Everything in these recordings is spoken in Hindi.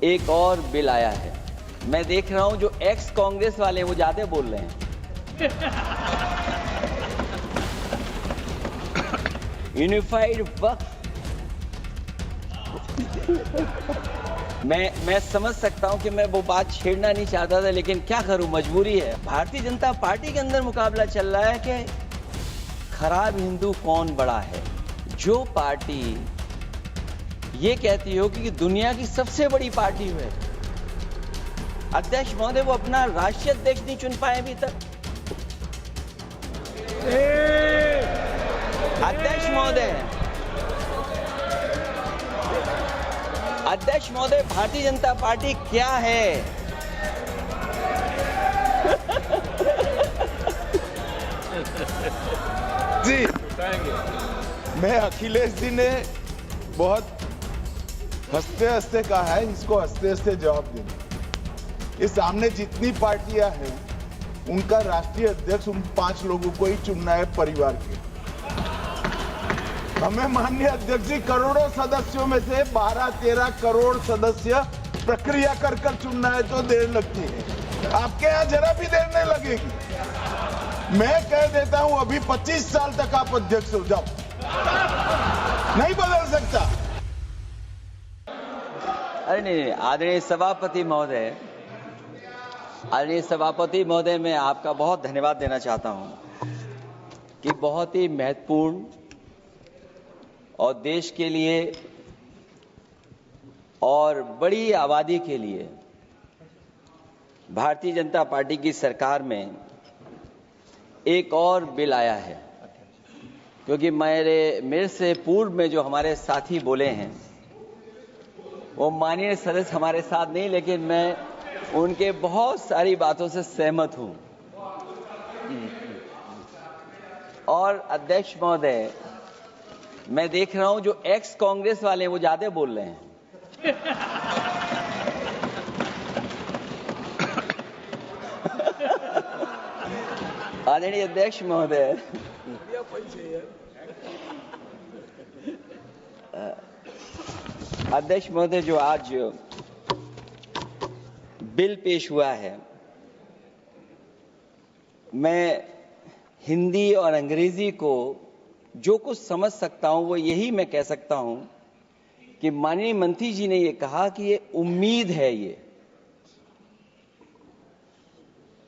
एक और बिल आया है। मैं देख रहा हूं जो एक्स कांग्रेस वाले वो ज्यादा बोल रहे हैं। यूनिफाइड वक्फ, मैं समझ सकता हूं कि मैं वो बात छेड़ना नहीं चाहता था, लेकिन क्या करूं, मजबूरी है। भारतीय जनता पार्टी के अंदर मुकाबला चल रहा है कि खराब हिंदू कौन बड़ा है। जो पार्टी ये कहती हो कि दुनिया की सबसे बड़ी पार्टी है, अध्यक्ष महोदय वो अपना राष्ट्रीय अध्यक्ष नहीं चुन पाए अभी तक। अध्यक्ष महोदय भारतीय जनता पार्टी क्या है? जी, मैं अखिलेश जी ने बहुत हंसते हंसते कहा है, इसको हंसते हंसते जवाब देना। इस सामने जितनी पार्टियां हैं उनका राष्ट्रीय अध्यक्ष उन 5 लोगों को ही चुनना है परिवार के। हमें माननीय अध्यक्ष जी करोड़ों सदस्यों में से 12-13 करोड़ सदस्य प्रक्रिया कर चुनना है तो देर लगती है। आपके यहाँ जरा भी देर नहीं लगेगी। मैं कह देता हूं अभी 25 साल तक आप अध्यक्ष हो जाओ, नहीं बदल सकता। अरे नहीं, आदरणीय सभापति महोदय, मैं आपका बहुत धन्यवाद देना चाहता हूं कि बहुत ही महत्वपूर्ण और देश के लिए और बड़ी आबादी के लिए भारतीय जनता पार्टी की सरकार में एक और बिल आया है। क्योंकि मेरे से पूर्व में जो हमारे साथी बोले हैं वो माननीय सदस्य हमारे साथ नहीं, लेकिन मैं उनके बहुत सारी बातों से सहमत हूं। और अध्यक्ष महोदय, मैं देख रहा हूं जो एक्स कांग्रेस वाले वो ज्यादा बोल रहे हैं। आदरणीय अध्यक्ष महोदय, जो आज बिल पेश हुआ है, मैं हिंदी और अंग्रेजी को जो कुछ समझ सकता हूं वो यही मैं कह सकता हूं कि माननीय मंत्री जी ने ये कहा कि ये उम्मीद है।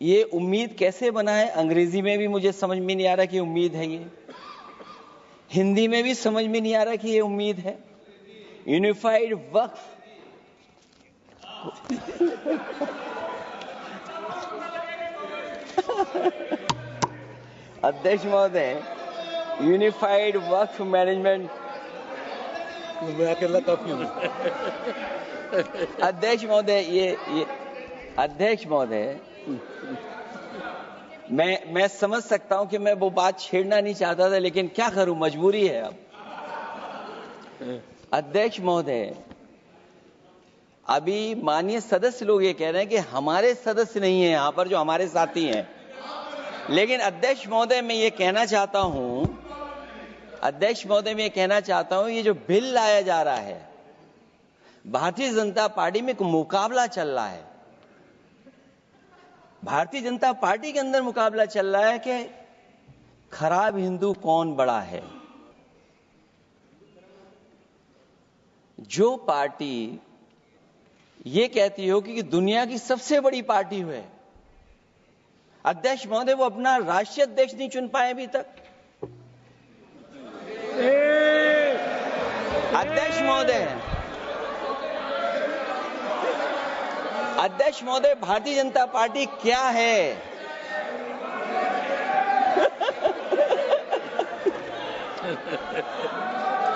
ये उम्मीद कैसे बना है, अंग्रेजी में भी मुझे समझ में नहीं आ रहा कि उम्मीद है ये, हिंदी में भी समझ में नहीं आ रहा कि ये उम्मीद है। यूनिफाइड वक्फ, अध्यक्ष महोदय, यूनिफाइड वक्फ मैनेजमेंट, अध्यक्ष महोदय, मैं समझ सकता हूं कि मैं वो बात छेड़ना नहीं चाहता था, लेकिन क्या करूं, मजबूरी है अब। अध्यक्ष महोदय, अभी माननीय सदस्य लोग ये कह रहे हैं कि हमारे सदस्य नहीं है यहां पर जो हमारे साथी हैं, लेकिन अध्यक्ष महोदय मैं ये कहना चाहता हूं, ये जो बिल लाया जा रहा है, भारतीय जनता पार्टी में एक मुकाबला चल रहा है। भारतीय जनता पार्टी के अंदर मुकाबला चल रहा है कि खराब हिंदू कौन बड़ा है। जो पार्टी ये कहती हो कि दुनिया की सबसे बड़ी पार्टी है, अध्यक्ष महोदय वो अपना राष्ट्रीय अध्यक्ष नहीं चुन पाए अभी तक। अध्यक्ष महोदय भारतीय जनता पार्टी क्या है?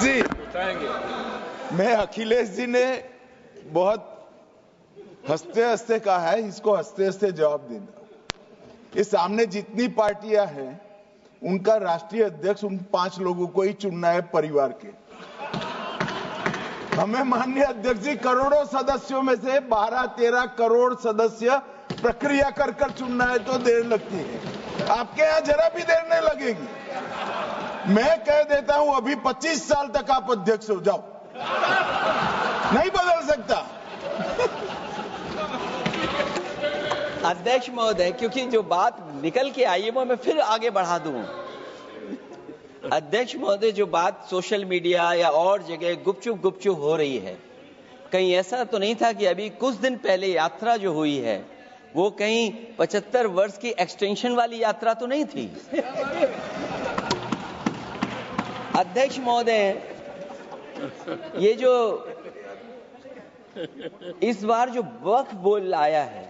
जी, मैं अखिलेश जी ने बहुत हंसते हंसते कहा है, इसको हंसते हंसते जवाब देना। इस सामने जितनी पार्टियां हैं उनका राष्ट्रीय अध्यक्ष उन 5 लोगों को ही चुनना है परिवार के। हमें माननीय अध्यक्ष जी करोड़ों सदस्यों में से 12-13 करोड़ सदस्य प्रक्रिया कर चुनना है तो देर लगती है। आपके यहाँ जरा भी देर नहीं लगेगी। मैं कह देता हूं अभी 25 साल तक आप अध्यक्ष हो जाओ, नहीं बदल सकता। अध्यक्ष महोदय, क्योंकि जो बात निकल के आई है वो मैं फिर आगे बढ़ा दूं। अध्यक्ष महोदय, जो बात सोशल मीडिया या और जगह गुपचुप हो रही है, कहीं ऐसा तो नहीं था कि अभी कुछ दिन पहले यात्रा जो हुई है वो कहीं 75 वर्ष की एक्सटेंशन वाली यात्रा तो नहीं थी? अध्यक्ष महोदय, ये जो इस बार जो वक्फ बिल आया है,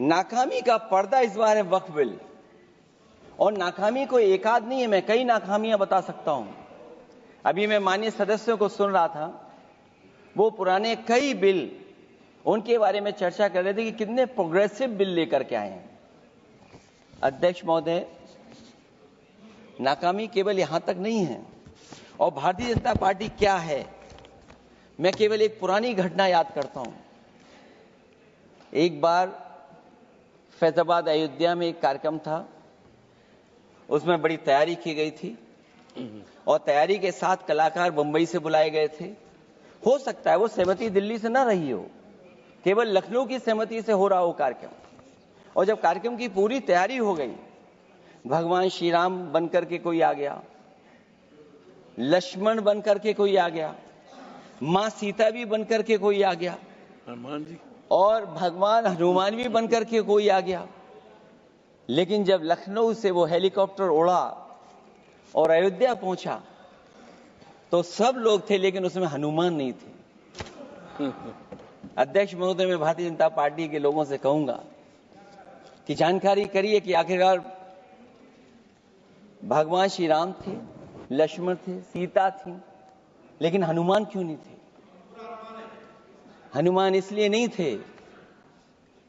नाकामी का पर्दा इस बार है वक्फ बिल। और नाकामी कोई एकाध नहीं है, मैं कई नाकामियां बता सकता हूं। अभी मैं माननीय सदस्यों को सुन रहा था, वो पुराने कई बिल उनके बारे में चर्चा कर रहे थे कि कितने प्रोग्रेसिव बिल लेकर के आए हैं। अध्यक्ष महोदय, नाकामी केवल यहां तक नहीं है। और भारतीय जनता पार्टी क्या है, मैं केवल एक पुरानी घटना याद करता हूं। एक बार फैजाबाद अयोध्या में एक कार्यक्रम था, उसमें बड़ी तैयारी की गई थी और तैयारी के साथ कलाकार मुंबई से बुलाए गए थे। हो सकता है वो सहमति दिल्ली से ना रही हो, केवल लखनऊ की सहमति से हो रहा हो कार्यक्रम। और जब कार्यक्रम की पूरी तैयारी हो गई, भगवान श्री राम बनकर के कोई आ गया, लक्ष्मण बनकर के कोई आ गया, मां सीता भी बनकर के कोई आ गया, हनुमान जी, और भगवान हनुमान भी बनकर के कोई आ गया। लेकिन जब लखनऊ से वो हेलीकॉप्टर उड़ा और अयोध्या पहुंचा तो सब लोग थे, लेकिन उसमें हनुमान नहीं थे। अध्यक्ष महोदय, मैं भारतीय जनता पार्टी के लोगों से कहूंगा कि जानकारी करिए कि आखिरकार भगवान श्री राम थे, लक्ष्मण थे, सीता थी, लेकिन हनुमान क्यों नहीं थे? हनुमान इसलिए नहीं थे,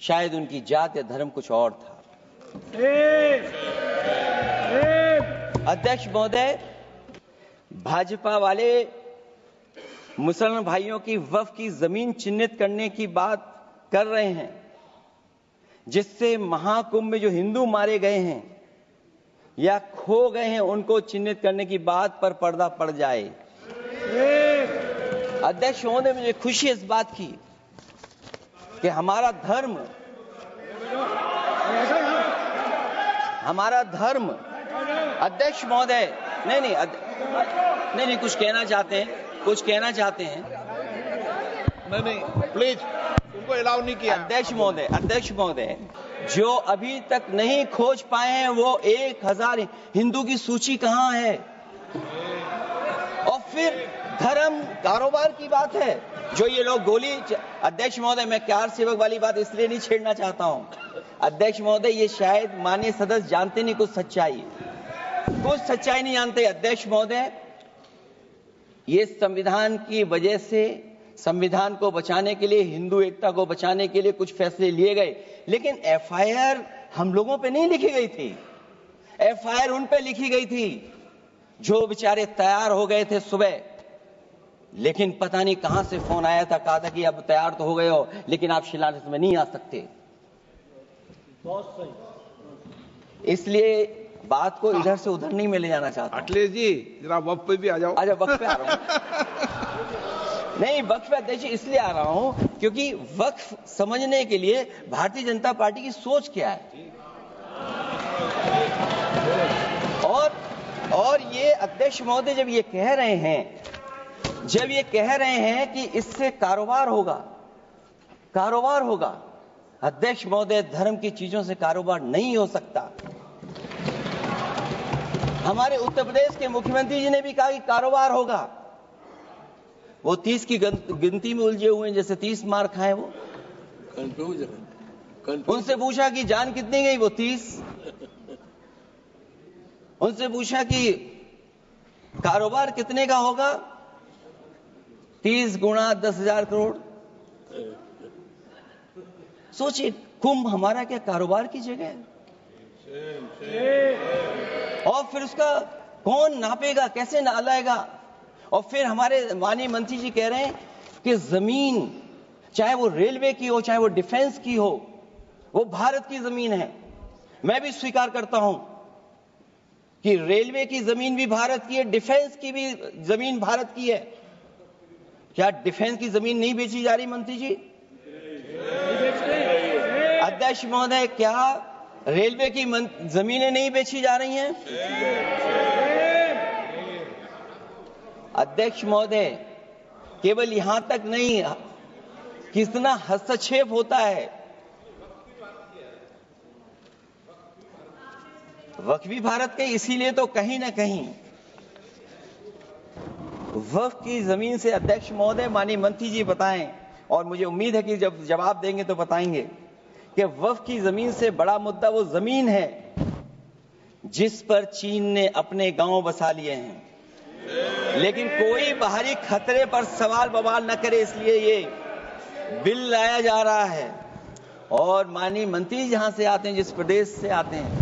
शायद उनकी जात या धर्म कुछ और था। अध्यक्ष महोदय, भाजपा वाले मुसलमान भाइयों की वक्फ की जमीन चिन्हित करने की बात कर रहे हैं, जिससे महाकुंभ में जो हिंदू मारे गए हैं या खो गए हैं उनको चिन्हित करने की बात पर पर्दा पड़ जाए। अध्यक्ष महोदय, मुझे खुशी है इस बात की कि हमारा धर्म अध्यक्ष महोदय, नहीं, कुछ कहना चाहते हैं। नहीं, प्लीज, उनको अलाउ नहीं किया। अध्यक्ष महोदय, जो अभी तक नहीं खोज पाए हैं वो 1000 हिंदू की सूची कहां है? और फिर धर्म कारोबार की बात है, जो ये लोग गोली। अध्यक्ष महोदय, मैं कार सेवक वाली बात इसलिए नहीं छेड़ना चाहता हूं। अध्यक्ष महोदय, ये शायद माननीय सदस्य जानते नहीं कुछ सच्चाई नहीं जानते। अध्यक्ष महोदय, ये संविधान की वजह से, संविधान को बचाने के लिए, हिंदू एकता को बचाने के लिए कुछ फैसले लिए गए, लेकिन एफआईआर हम लोगों पे नहीं लिखी गई थी। एफआईआर उन पे लिखी गई थी जो बेचारे तैयार हो गए थे सुबह, लेकिन पता नहीं कहां से फोन आया था, कहा था कि अब तैयार तो हो गए हो, लेकिन आप शिलान्यास में नहीं आ सकते। बहुत सही। इसलिए बात को इधर से उधर नहीं में ले जाना चाहता। अखिलेश जी, जरा वक्फ पे भी आ जाओ। अच्छा, वक्फ पे आ रहा हूं। नहीं, वक्फ पे अध्यक्ष इसलिए आ रहा हूं क्योंकि वक्फ समझने के लिए भारतीय जनता पार्टी की सोच क्या है। और ये अध्यक्ष महोदय जब ये कह रहे हैं कि इससे कारोबार होगा, अध्यक्ष महोदय, धर्म की चीजों से कारोबार नहीं हो सकता। हमारे उत्तर प्रदेश के मुख्यमंत्री जी ने भी कहा कि कारोबार होगा। वो 30 की गिनती में उलझे हुए हैं, जैसे 30 मार खाए वो। उनसे पूछा कि जान कितनी गई, वो 30। उनसे पूछा कि कारोबार कितने का होगा, 30 गुणा 10,000 करोड़। सोचिए, कुंभ हमारा क्या कारोबार की जगह है? और फिर उसका कौन नापेगा, कैसे नालाएगा? और फिर हमारे माननीय मंत्री जी कह रहे हैं कि जमीन, चाहे वो रेलवे की हो, चाहे वो डिफेंस की हो, वो भारत की जमीन है। मैं भी स्वीकार करता हूं कि रेलवे की जमीन भी भारत की है, डिफेंस की भी जमीन भारत की है। क्या डिफेंस की जमीन नहीं बेची जा रही मंत्री जी? अध्यक्ष महोदय, क्या रेलवे की जमीनें नहीं बेची जा रही हैं? अध्यक्ष महोदय, केवल यहां तक नहीं, कितना हस्तक्षेप होता है। वक्फ भी भारत के, इसीलिए तो कहीं ना कहीं वक्फ की जमीन से, अध्यक्ष महोदय, माननीय मंत्री जी बताएं, और मुझे उम्मीद है कि जब जवाब देंगे तो बताएंगे कि वक्फ की जमीन से बड़ा मुद्दा वो जमीन है जिस पर चीन ने अपने गांव बसा लिए हैं, लेकिन कोई बाहरी खतरे पर सवाल बवाल न करे, इसलिए ये बिल लाया जा रहा है। और माननीय मंत्री जहां से आते हैं, जिस प्रदेश से आते हैं,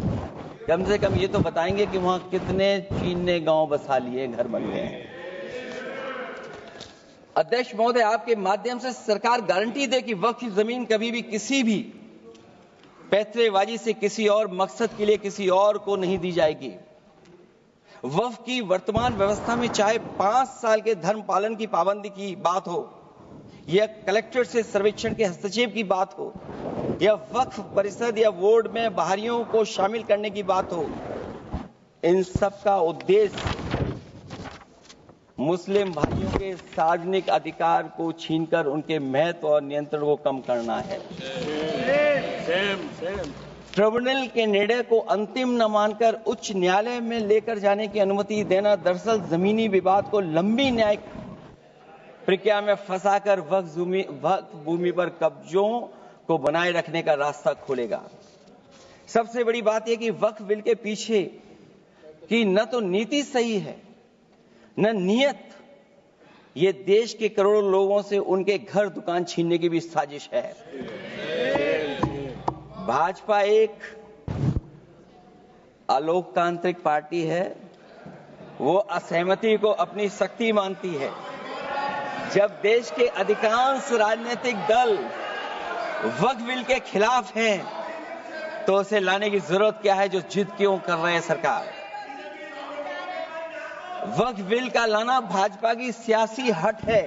कम से कम ये तो बताएंगे कि वहां कितने चीन ने गांव बसा लिए, घर बन गए हैं। अध्यक्ष महोदय, आपके माध्यम से सरकार गारंटी दे कि वक्फ की जमीन कभी भी किसी भी पैतरेबाजी से किसी और मकसद के लिए किसी और को नहीं दी जाएगी। वक्फ की वर्तमान व्यवस्था में चाहे 5 साल के धर्म पालन की पाबंदी की बात हो, या कलेक्टर से सर्वेक्षण के हस्तक्षेप की बात हो, या वक्फ परिषद या बोर्ड में बाहरियों को शामिल करने की बात हो, इन सब का उद्देश्य मुस्लिम भाइयों के सार्वजनिक अधिकार को छीनकर उनके महत्व और नियंत्रण को कम करना है। ट्रिब्यूनल के निर्णय को अंतिम न मानकर उच्च न्यायालय में लेकर जाने की अनुमति देना दरअसल जमीनी विवाद को लंबी न्यायिक प्रक्रिया में फंसाकर वक्फ भूमि पर कब्जों को बनाए रखने का रास्ता खोलेगा। सबसे बड़ी बात यह कि वक्फ बिल के पीछे की न तो नीति सही है, न नियत। ये देश के करोड़ों लोगों से उनके घर दुकान छीनने की भी साजिश है। भाजपा एक अलोकतांत्रिक पार्टी है, वो असहमति को अपनी शक्ति मानती है। जब देश के अधिकांश राजनीतिक दल वक्फ बिल के खिलाफ हैं, तो उसे लाने की जरूरत क्या है, जो जिद क्यों कर रहे हैं सरकार। वक्फ बिल का लाना भाजपा की सियासी हट है।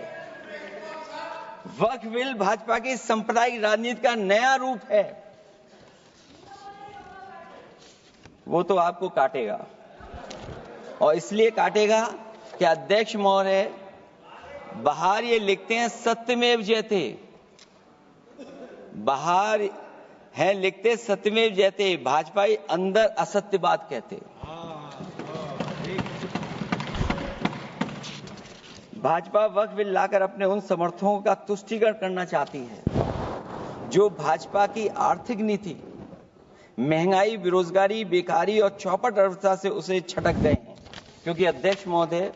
वक्फ बिल भाजपा की सांप्रदायिक राजनीति का नया रूप है। वो तो आपको काटेगा, और इसलिए काटेगा कि अध्यक्ष महोदय बाहर ये लिखते हैं सत्यमेव जयते, बाहर है लिखते सत्यमेव जयते, भाजपाई अंदर असत्य बात कहते। भाजपा वक्फ बिल लाकर अपने उन समर्थकों का तुष्टीकरण करना चाहती है जो भाजपा की आर्थिक नीति, महंगाई, बेरोजगारी, बेकारी और चौपट अर्थव्यवस्था से उसे छटक गए हैं। क्योंकि अध्यक्ष महोदय,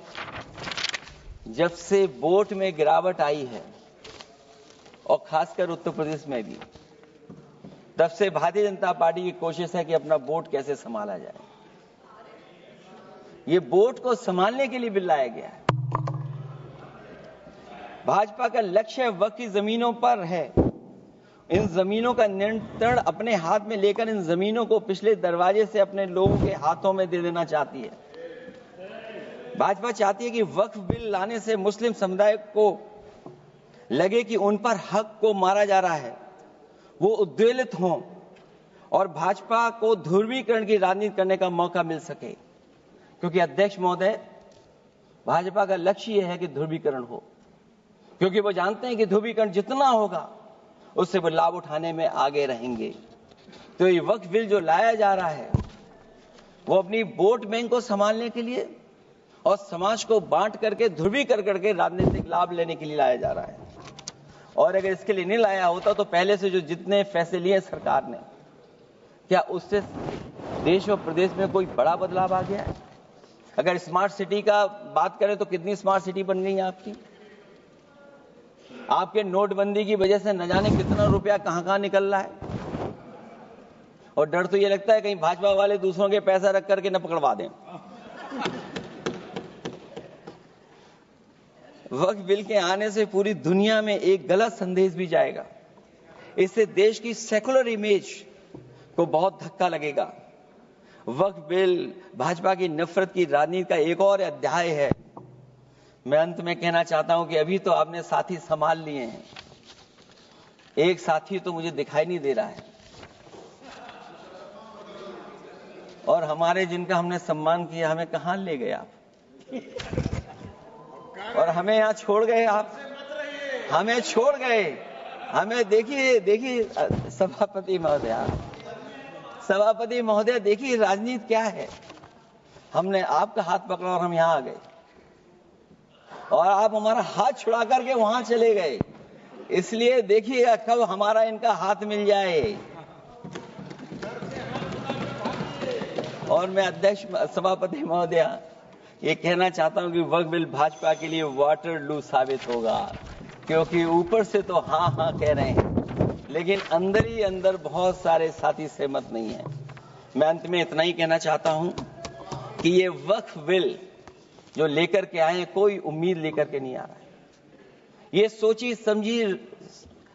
जब से वोट में गिरावट आई है, और खासकर उत्तर प्रदेश में भी, तब से भारतीय जनता पार्टी की कोशिश है कि अपना वोट कैसे संभाला जाए। ये वोट को संभालने के लिए बिल लाया गया है। भाजपा का लक्ष्य वक्फ की जमीनों पर है। इन जमीनों का नियंत्रण अपने हाथ में लेकर इन जमीनों को पिछले दरवाजे से अपने लोगों के हाथों में दे देना चाहती है। भाजपा चाहती है कि वक्फ बिल लाने से मुस्लिम समुदाय को लगे कि उन पर हक को मारा जा रहा है, वो उद्वेलित हों और भाजपा को ध्रुवीकरण की राजनीति करने का मौका मिल सके। क्योंकि अध्यक्ष महोदय, भाजपा का लक्ष्य यह है कि ध्रुवीकरण हो, क्योंकि वो जानते हैं कि ध्रुवीकरण जितना होगा उससे वो लाभ उठाने में आगे रहेंगे। तो ये वक्फ बिल जो लाया जा रहा है, वो अपनी वोट बैंक को संभालने के लिए और समाज को बांट करके ध्रुवीकरण करके राजनीतिक लाभ लेने के लिए लाया जा रहा है। और अगर इसके लिए नहीं लाया होता तो पहले से जो जितने फैसले लिए सरकार ने, क्या उससे देश और प्रदेश में कोई बड़ा बदलाव आ गया है? अगर स्मार्ट सिटी का बात करें तो कितनी स्मार्ट सिटी बन गई है आपकी? आपके नोटबंदी की वजह से न जाने कितना रुपया कहां निकल रहा है। और डर तो ये लगता है कहीं भाजपा वाले दूसरों के पैसा रख करके न पकड़वा दें। वक्फ बिल के आने से पूरी दुनिया में एक गलत संदेश भी जाएगा। इससे देश की सेकुलर इमेज को बहुत धक्का लगेगा। वक्फ बिल भाजपा की नफरत की राजनीति का एक और अध्याय है। मैं अंत में कहना चाहता हूं कि अभी तो आपने साथी संभाल लिए हैं, एक साथी तो मुझे दिखाई नहीं दे रहा है। और हमारे जिनका हमने सम्मान किया हमें कहां ले गए आप, और हमें यहाँ छोड़ गए आप, हमें छोड़ गए। हमें देखिए सभापति महोदय देखिए राजनीति क्या है। हमने आपका हाथ पकड़ा और हम यहाँ आ गए, और आप हमारा हाथ छुड़ा करके वहां चले गए। इसलिए देखिए कब हमारा इनका हाथ मिल जाए। और मैं अध्यक्ष सभापति महोदय ये कहना चाहता हूं कि वक्फ बिल भाजपा के लिए वाटरलू साबित होगा, क्योंकि ऊपर से तो हाँ हाँ कह रहे हैं, लेकिन अंदर ही अंदर बहुत सारे साथी सहमत नहीं है। मैं अंत में इतना ही कहना चाहता हूं कि ये वक्फ बिल जो लेकर के आए कोई उम्मीद लेकर के नहीं आ रहा है। ये सोची समझी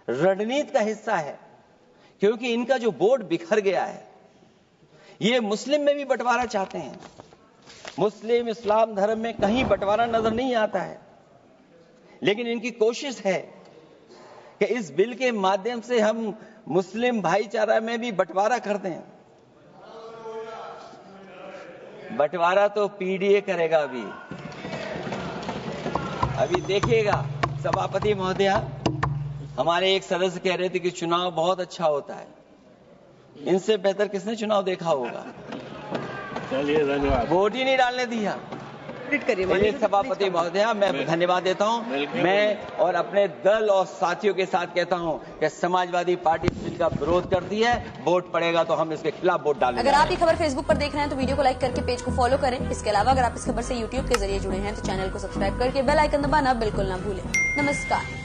रणनीति का हिस्सा है, क्योंकि इनका जो बोर्ड बिखर गया है, ये मुस्लिम में भी बंटवारा चाहते हैं। मुस्लिम इस्लाम धर्म में कहीं बंटवारा नजर नहीं आता है, लेकिन इनकी कोशिश है कि इस बिल के माध्यम से हम मुस्लिम भाईचारा में भी बंटवारा करते हैं। बंटवारा तो पीडीए करेगा। अभी देखिएगा सभापति महोदया, हमारे एक सदस्य कह रहे थे कि चुनाव बहुत अच्छा होता है। इनसे बेहतर किसने चुनाव देखा होगा। चलिए धन्यवाद। वोट ही नहीं डालने दिया। सभापति महोदया मैं धन्यवाद देता हूं। मैं और अपने दल और साथियों के साथ कहता हूं कि समाजवादी पार्टी बिल का विरोध करती है, वोट पड़ेगा तो हम इसके खिलाफ वोट डालेंगे। अगर आप ये खबर फेसबुक पर देख रहे हैं तो वीडियो को लाइक करके पेज को फॉलो करें। इसके अलावा अगर आप इस खबर से यूट्यूब के जरिए जुड़े हैं तो चैनल को सब्सक्राइब करके बेल आइकन दबाना बिल्कुल ना भूलें। नमस्कार।